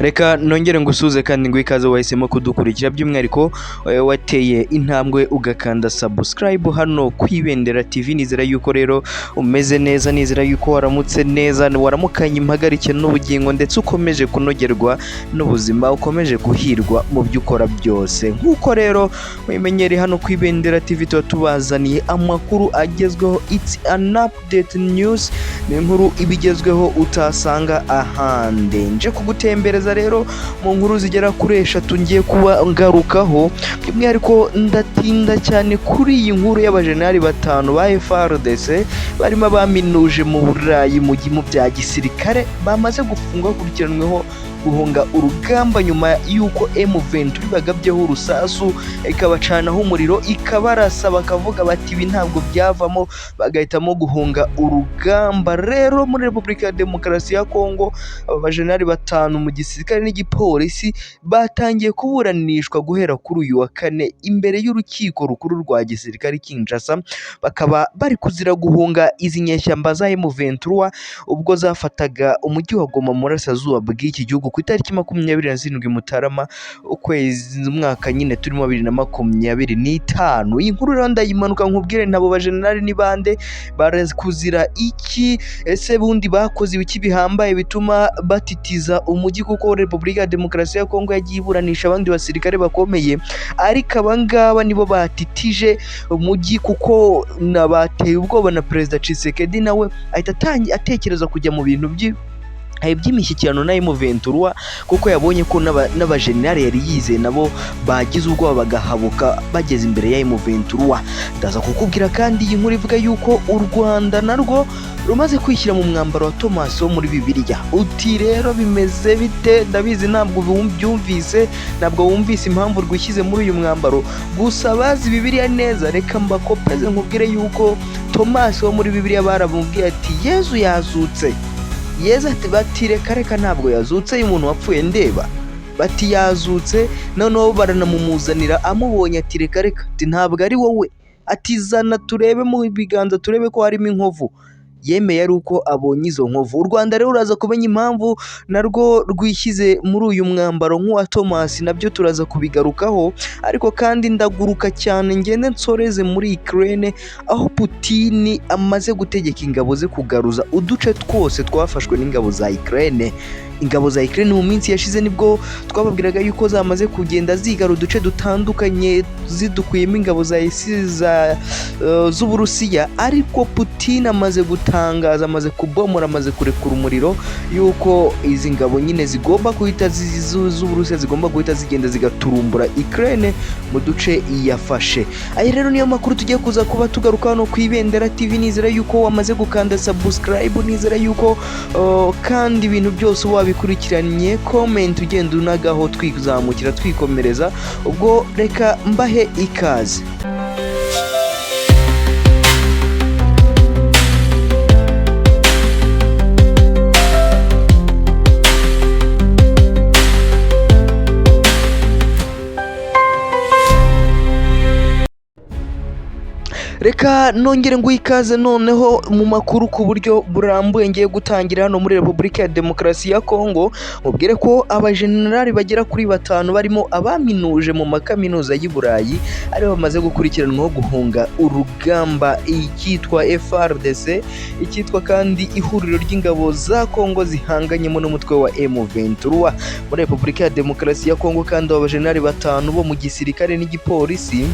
Reka nongere ngusuze kandi ngo ikaze wahisemo kudukurikira by'umwihariko wateye intambwe ugakanda subscribe hano ku Ibendera TV. Nizera yuko rero umeze neza, nizera yuko waramutse neza, waramukanye impagarike n'ubugingo ndetse ukomeje kunogerwa n'ubuzima, ukomeje guhirwa mu byo ukora byose. Nkuko rero mumenyere hano ku Ibendera TV tuba tubazaniye amakuru agezweho, it's an update news, ni inkuru ibigezweho utasanga ahandi. Nje kugutembereza rero mu nkuru zigera kuri 3 ngiye kuba ngarukaho, by'umwihariko ndatinda cyane kuri iyi nkuru y'abajenerali 5 ba FARDC barimo baminuje mu Burayi mu bya gisirikare bamaze gufungwa kurikiranweho guhunga urugamba nyuma yuko M23 bagabyeho urusasu ikabacanaho umuriro ikabarasa, bakavuga bati ibi ntabwo byavamo, bagahitamo guhunga urugamba. Rero muri Repubulika ya Demokarasi ya Kongo abajenerali 5 mu gisirikare n'igipolisi batangiye kuburanishwa guhera kuri uyu wa kane imbere y'urukiko rukuru rwa gisirikare Kinshasa, bakaba bari kuzira guhunga izi nyeshyamba za M23 ubwo zafataga umujyi wa Goma mu burasirazuba bw'iki gihugu ku itariki 27 Mutarama ukwezi umwaka nyine turimo 2025. Iyi nkuru rero ndayimanuka nkubwire ntabo bajenerali ni bande, barazi kuzira iki, ese bundi bakoze ibiki bihambaye bituma batitiza umujyi, kuko Repubulika ya Demokarasi ya Kongo yagiye iburanisha abandi basirikare bakomeye, ariko abangaba nibo batitije umujyi kuko nabateye ubwoba na Perezida Tshisekedi nawe ahita atekereza kujya mu bintu by'imishyikirano na M23 kuko yabonye ko n'abajenerali yari yize nabo bagize ubwoba bagahabuka bageze imbere ya M23. Ndaza kukubwira kandi iyi nkuru ivuga yuko u Rwanda narwo rumaze kwishyira mu mwambaro wa Thomas wo muri Bibiliya. Uti rero bimeze bite? Ndabizi ntabwo byumvise, ntabwo wumvise impamvu rwishyize muri uyu mwambaro, gusa bazi Bibiliya neza. Reka mbakopeze nkubwire yuko Thomas wo muri Bibiliya baramubwiye ati Yezu yazutse. Yezu ati bati reka ntabwo yazutse, umuntu wapfuye ndeba, bati yazutse. Noneho baranamumuzanira, amubonye ati reka ati ntabwo ari wowe, ati zana turebe mu biganza turebe ko harimo inkovu. Yemeye ari uko abonye izo nkovu. U Rwanda rero uraza kumenya impamvu narwo rwishyize muri uyu mwambaro nk'uwa Thomas, nabyo turaza kubigarukaho. Ariko kandi ndaguruka cyane ngende nsoreze muri Ukraine, aho Putin amaze gutegeka ingabo ze kugaruza uduce twose twafashwe n'ingabo za Ukraine. Ingabo za Ukraine mu minsi yashize nibwo twababwiraga yuko zamaze kugenda zigara uduce dutandukanye zidukuyemo ingabo za z'Uburusiya, ariko Putin amaze gutangaza, amaze kubomora, amaze kurekura umuriro yuko izi ngabo nyine zigomba guhita z'Uburusiya zigomba guhita zigenda zigaturumbura Ukraine mu duce yafashe. Ayi rero niyo makuru tugiye kuza kuba tugaruka hano ku Ibendera TV. Nizera yuko wamaze gukanda subscribe, nizera yuko kandi ibintu byose wabikurikiranye, comment ugenda unagaho twizamukira twikomereza. Ubwo reka mbahe ikaze. Reka nongere ngo ikaze noneho mu makuru ku buryo burambuye ngiye gutangira hano muri Repubulika ya Demokarasi ya Kongo. Mubwire ko abajenerali bagera kuri 5 barimo abaminuje mu makaminuza y'i Burayi ari bamaze gukurikiranwaho guhunga urugamba, icyitwa FARDC, icyitwa kandi ihuriro ry'ingabo za Kongo zihanganyemo n'umutwe wa M23 muri Repubulika ya Demokarasi ya Kongo. Kandi abajenerali 5 bo mu gisirikare n'igipolisi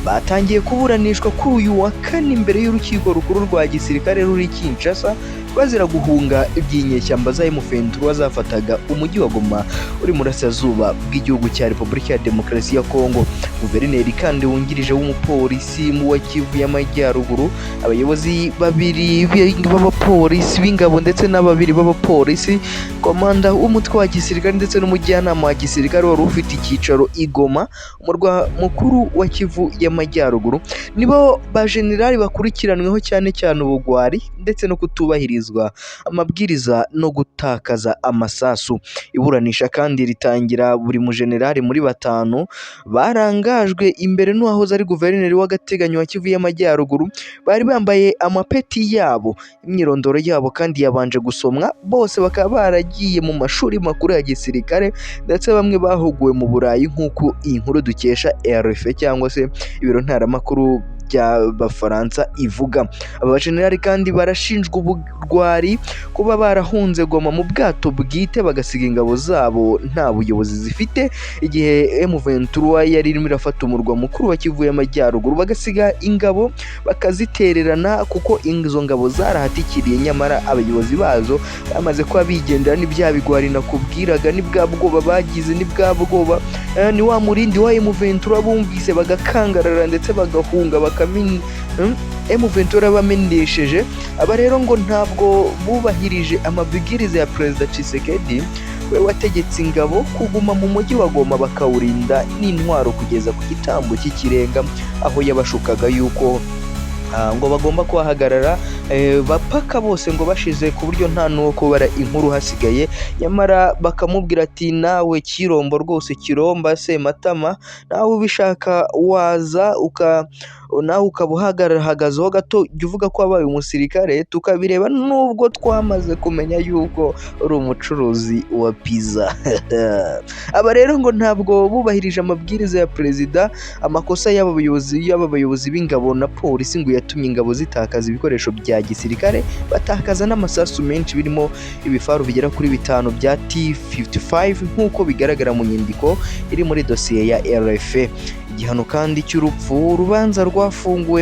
batangiye kuburanishwa kuri uyu wa kane imbere y'urukiko rukuru rwa gisirikare ruri Kinshasa bazira guhunga iby'inyeshyamba za M23 zafataga umujyi wa Goma uri mu burasirazuba bw'igihugu cya Repubulika ya Demokarasi ya Kongo. Guverineri kandi wungirije w'umupolisi mu wa Kivu y'Amajyaruguru, abayobozi 2 b'abapolisi b'ingabo ndetse n'ababiri b'abapolisi, komanda w'umutwe wa gisirikare ndetse n'umujyanama wa gisirikare wari ufite icyicaro i Goma, umurwa mukuru wa Kivu y'Amajyaruguru, nibo bajenerali bakurikiranweho cyane ubugwari ndetse no kutubahiriza kubahirizwa amabwiriza no gutakaza amasasu. Iburanisha kandi ritangira buri mujenerali muri batanu barangajwe imbere n'uwahoze ari guverineri w'agateganyo wa Kivu y'Amajyaruguru, bari bambaye amapeti yabo. Imyirondoro yabo kandi yabanje gusomwa, bose bakaba baragiye mu mashuri makuru ya gisirikare ndetse bamwe bahuguwe mu Burayi nk'uko iyi nkuru dukesha RFI cyangwa se ibiro ntaramakuru by'Abafaransa ivuga. Aba bajenerali kandi barashinjwa ubugwari kuba barahunze Goma mu bwato bwite bagasiga ingabo zabo nta buyobozi zifite, igihe M23 yari irimo irafata umurwa mukuru wa Kivu y'Amajyaruguru, bagasiga ingabo bakazitererana kuko izo ngabo zarahatikiriye, nyamara abayobozi bazo bamaze kuba bigendera. N'ibya bigwari nakubwiraga, ni bwa bwoba bagize, ni bwa bwoba ni wa murindi wa M23 bumvise bagakangarara ndetse bagahunga M23 bamenyesheje. Aba rero ngo ntabwo bubahirije amabwiriza ya Perezida Tshisekedi, we wategetse ingabo kuguma mu mujyi wa Goma bakawurinda n'intwaro kugeza ku gitambo cy'ikirenga, aho yabashukaga yuko ngo bagomba kuhahagarara bapaka bose ngo bashize ku buryo nta nuwo kubara inkuru hasigaye. Nyamara bakamubwira ati nawe Kirombo rwose Kiromba se Matama, nawe ubishaka waza nawe ukaba uhagarahagazeho gato, jya uvuga ko wabaye umusirikare tukabireba, nubwo twamaze kumenya yuko uri umucuruzi wa pizza. Aba rero ngo ntabwo bubahirije amabwiriza ya perezida. Amakosa y'aba bayobozi b'ingabo na polisi ngo yatumye ingabo zitakaza ibikoresho bya gisirikare, batakaza n'amasasu menshi birimo ibifaru bigera kuri 5 bya T55 nk'uko bigaragara mu nyandiko iri muri dosiye ya RFI. Igihano kandi cy'urupfu, urubanza rwafunguwe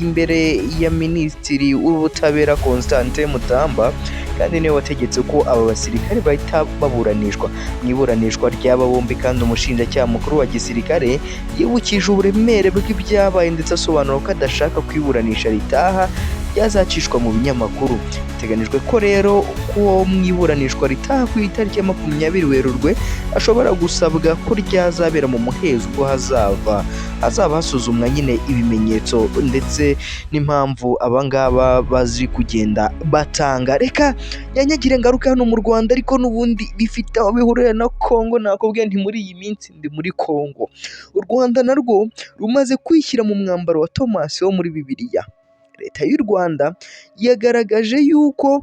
imbere ya Minisitiri w'Ubutabera Constantin Mutamba, kandi niwe wategetse ko aba basirikare bahita baburanishwa. Mu iburanishwa ry'aba bombi kandi umushinjacyaha mukuru wa gisirikare yibukije uburemere bw'ibyabaye ndetse asobanura ko adashaka kwiburanisha ritaha ryazacishwa mu binyamakuru. Biteganijwe ko rero ko mu iburanishwa ritaha ku itariki ya 20 Werurwe ashobora gusabwa ko ryazabera mu muhezo ubwo hazaba hasuzumwa nyine ibimenyetso ndetse n'impamvu abangaba bazi kugenda batanga. Reka nyanyagire ngaruka hano mu Rwanda, ariko n'ubundi bifite aho bihurira na Kongo. Nakubwiye nti muri iyi minsi ndi muri Kongo. U Rwanda narwo rumaze kwishyira mu mwambaro wa Thomas wo muri Bibiliya. Leta y'u Rwanda yagaragaje yuko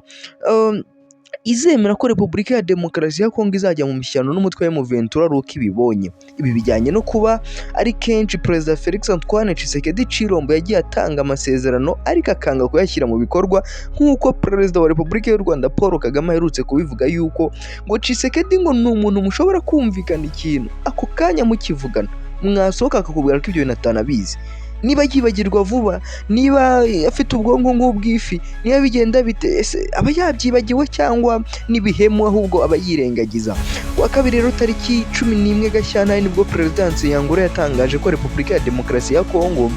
izemera ko Repubulika ya Demokarasi ya Kongo izajya mu mishyano n'umutwe wa M23 ari uko ibibonye. Ibi bijyanye no kuba ari kenshi Perezida Felix Antoine Tshisekedi Chilombo yagiye atanga amasezerano ariko akanga kuyashyira mu bikorwa, nk'uko Perezida wa Repubulika y'u Rwanda Paul Kagame aherutse kubivuga yuko ngo Tshisekedi ngo ni umuntu mushobora kumvikana ikintu ako kanya mukivugana, mwasohoka akakubwira ko ibyo bintu atanabizi, niba yibagirwa vuba, niba afite ubwonko nk'ubw'ifi, niba bigenda bite, aba yabyibagiwe cyangwa n'ibihemu ahubwo aba yirengagiza. Wa kabiri rero tariki 11 Gashyantare nibwo Perezidansi Yangura yatangaje ko Repubulika ya Demokarasi ya Kongo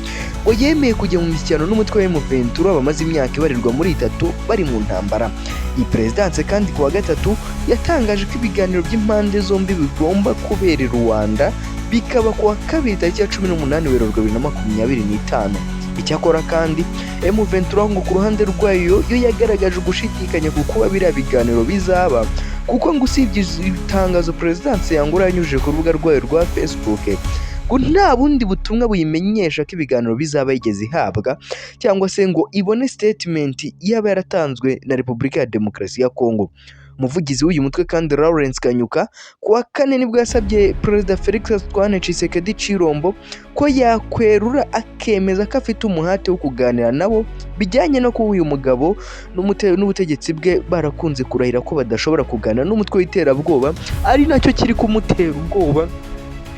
ngo yemeye kujya mu mishyano n'umutwe wa M23 bamaze imyaka ibarirwa muri 3 bari mu ntambara. Iyi Perezidansi kandi ku wa gatatu yatangaje ko ibiganiro by'impande zombi bigomba kubera i Rwanda, bikaba kuwa kabiri tariki ya 18 Werurwe 2025. Icyakora kandi M23 ngo ku ruhande rwayo yo yagaragaje gushidikanya ku kuba biriya biganiro bizaba, kuko ngo usibye itangazo Perezidansi Yangura yanyujije ku rubuga rwayo rwa Facebook, ngo nta bundi butumwa buyimenyesha ko ibiganiro bizaba yigeze ihabwa, cyangwa se ngo ibone statement yaba yaratanzwe na Repubulika ya Demokarasi ya Kongo. Umuvugizi w'uyu mutwe kandi Lawrence Kanyuka kuwa kane nibwo yasabye Perezida Felix Antoine Tshisekedi Chilombo ko yakwerura akemeza ko afite umuhate wo kuganira nabo bijyanye no kuba uyu mugabo n'ubutegetsi bwe barakunze kurahira ko badashobora kuganira n'umutwe w'iterabwoba, ari nacyo kiri kumutera ubwoba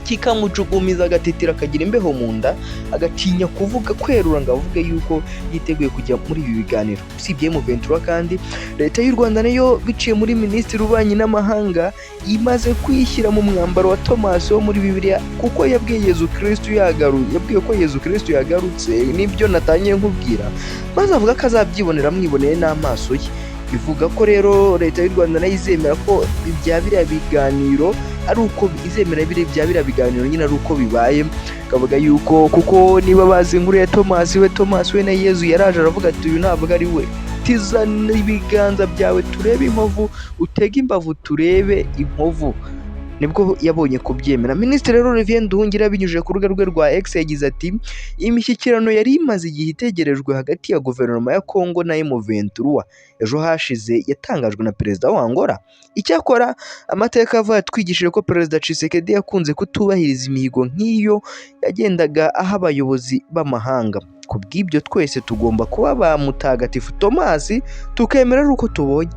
kikamujugumiza agatitira akagira imbeho mu nda, agatinya kuvuga kwerura ngo avuge yuko yiteguye kujya muri ibi biganiro. Usibye M23 kandi Leta y'u Rwanda nayo biciye muri Minisitiri w'Ububanyi n'Amahanga imaze kwishyira mu mwambaro wa Thomas wo muri Bibiliya, kuko yabwiye ko Yezu Kristo yagarutse, nibyo natangiye nkubwira, maze avuga ko azabyibonera mwiboneye n'amaso ye. Ivuga ko rero Leta y'u Rwanda nayo izemera ko ibya biriya biganiro ari uko izemera bya biriya biganiro nyine ari uko bibaye. Kavuga yuko kuko niba bazi inkuru ya Thomas we na Yezu yaraje aravuga ati uyu ntabwo ari we, tiza ibiganza byawe turebe inkovu, utege imbavu turebe inkovu. Nibwo yabonye kubyemera. Minisitiri Olivier Nduhungira binyujije ku rubuga rwe rwa X yagize ati imishyikirano yari imaze igihe itegerejwe hagati ya guverinoma ya Kongo na M23 ejo hashize yatangajwe na perezida wa Angola. Icyakora amateka avuga twigishije ko perezida Tshisekedi yakunze kutubahiriza imihigo nk'iyo yagendaga aha abayobozi b'amahanga. Ku bw'ibyo twese tugomba kuba ba Mutagatifu Tomasi tukemera uko tubonye.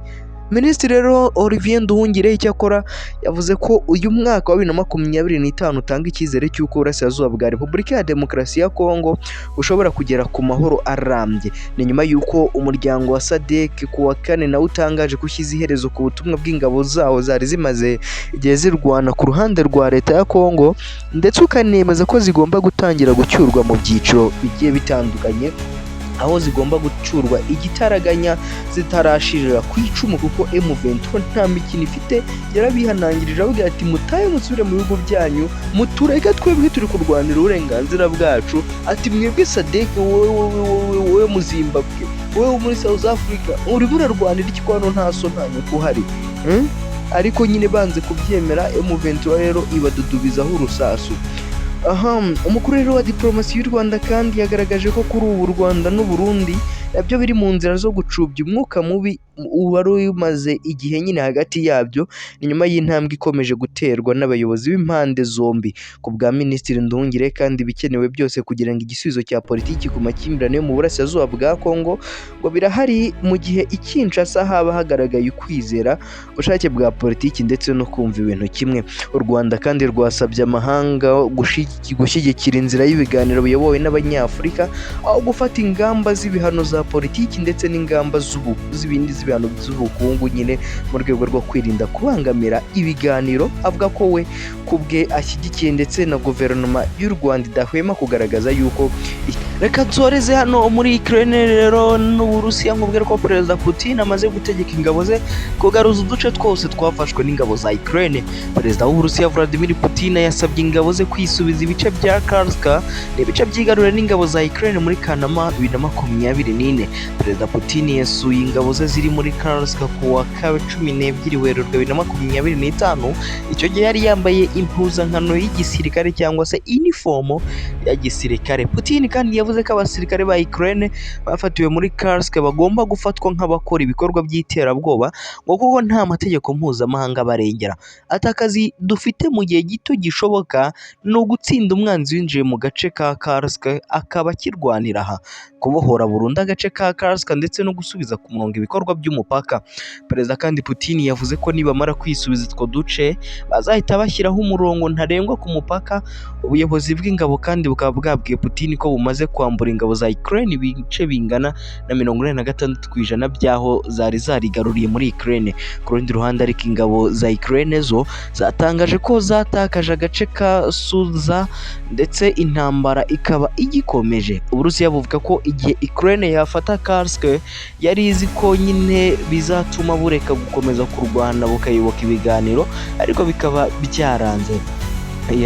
Minisitiri Olivier Nduhungire icyakora yavuze ko uyu mwaka wa 2025 utanga icyizere cy'uko Uburasirazuba bwa Repubulika ya Demokarasi ya Kongo ushobora kugera ku mahoro arambye. Ni nyuma y'uko umuryango wa SADC ku wa kane nawe utangaje gushyize iherezo ku butumwa bw'ingabo zawo zari zimaze igihe zirwana ku ruhande rwa leta ya Kongo, ndetse ukanemeza ko zigomba gutangira gucyurwa mu byiciro bigiye bitandukanye, aho zigomba gucurwa igitaraganya zitarashirira ku icumu, kuko M23 nta mikino ifite. Yarabihanangirije avuga ati mutaye musubire mu bihugu byanyu, mutureke twebwe turi kurwanira uburenganzira bwacu. Ati mwebwe SADC, wowe mu Zimbabwe, wowe muri South Africa, uri burarwanira iki kwano nta so nta nyoko uhari? Ariko nyine banze kubyemera. M23 rero ibadudubizaho urusasu. Umukuru rero wa diplomasi y'u Rwanda kandi yagaragaje ko kuri ubu u Rwanda n'u Burundi nabyo biri mu nzira zo gucubya umwuka mubi wari umaze igihe nyine hagati yabyo, ni nyuma y'intambwe ikomeje guterwa n'abayobozi b'impande zombi. Ku bwa Minisitiri Nduhungire kandi bikenewe byose kugira ngo igisubizo cya politiki ku makimbirane yo mu Burasirazuba bwa Kongo ngo birahari, mu gihe i Kinshasa haba hagaragaye ukwizera, ubushake bwa politiki ndetse no kumva ibintu kimwe. U Rwanda kandi rwasabye amahanga gushyigikira inzira y'ibiganiro biyobowe n'Abanyafurika, aho gufata ingamba z'ibihano za politiki ndetse n'ingamba z'ibindi z'ibihano z'ubukungu nyine mu rwego rwo kwirinda kubangamira ibiganiro. Avuga ko we kubwe ashyigikiye ndetse na guverinoma y'u Rwanda idahwema kugaragaza yuko. Reka nsoreze hano muri Ukraine rero n'Uburusiya, nkubwira ko Perezida Putin amaze gutegeka ingabo ze kugaruza uduce twose twafashwe n'ingabo za Ukraine. Perezida w'Uburusiya Vladimir Putin yasabye ingabo ze kwisubiza ibice bya Kursk, ibice byigaruriwe n'ingabo za Ukraine muri Kanama 2024. Perezida Putin yasuye ingabo ze ziri muri Kursk ku wa 12 Werurwe 2025. Icyo gihe yari yambaye impuzankano y'igisirikare cyangwa se uniform ya gisirikare. Putin kandi yavuze ko abasirikare ba Ukraine bafatiwe muri Kursk bagomba gufatwa nk'abakora ibikorwa by'iterabwoba ngo kuko nta mategeko mpuzamahanga barengera. Atakazi dufite mu gihe gito gishoboka ni ugutsinda umwanzi winjiye mu gace ka Kursk akaba akirwanira aha, kubohora burundu agace ka Kursk ndetse no gusubiza ku murongo ibikorwa by'umupaka. Perezida kandi Putin yavuze ko nibamara kwisubiza utwo duce bazahita bashyiraho umurongo ntarengwa ku mupaka. Ubuyobozi bw'ingabo kandi bukaba bwabwiye Putin ko bumaze kwambura ingabo za Ukraine ibice bingana na 46% by'aho zari zarigaruriye muri Ukraine. Ku rundi ruhande ariko ingabo za Ukraine zo zatangaje ko zatakaje agace ka Suza ndetse intambara ikaba igikomeje. Uburusiya buvuga ko igihe Ukraine yafata Kursk yari izi ko nyine bizatuma bureka gukomeza kurwana bukayoboka ibiganiro, ariko bikaba byaranze.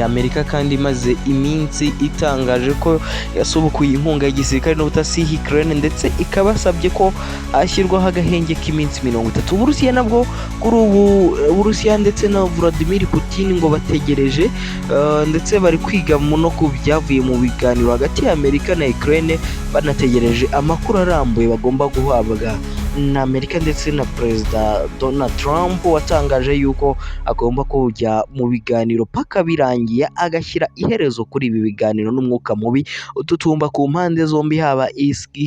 Amerika kandi imaze iminsi itangaje ko yasubukuye inkunga y'igisirikare n'ubutasi Ukraine ndetse ikabasabye ko hashyirwaho agahenge k'iminsi 30. Uburusiya nabwo kuri ubu Uburusiya ndetse na Vladimir Putin ngo bategereje ndetse bari kwiga no ku byavuye mu biganiro hagati ya Amerika na Ukraine, banategereje amakuru arambuye bagomba guhabwa na Amerika ndetse na Perezida Donald Trump watangaje yuko agomba kujya mu biganiro paka birangiye, agashyira iherezo kuri ibi biganiro n'umwuka mubi ututumba ku mpande zombi, haba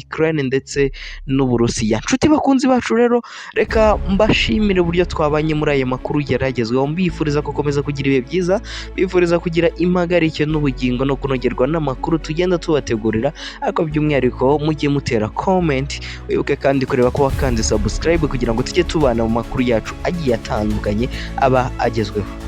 Ukraine ndetse n'Uburusiya. Nshuti bakunzi bacu rero, reka mbashimire uburyo twabanye muri aya makuru yaragezweho, mbifuriza gukomeza kugira ibihe byiza, bifuriza kugira impagarike n'ubugingo no kunogerwa n'amakuru tugenda tubategurira, ariko by'umwihariko mujye mutera comment, wibuke kandi kureba ko wakanze subscribe kugira ngo tujye tubana mu makuru yacu agiye atandukanye aba agezweho.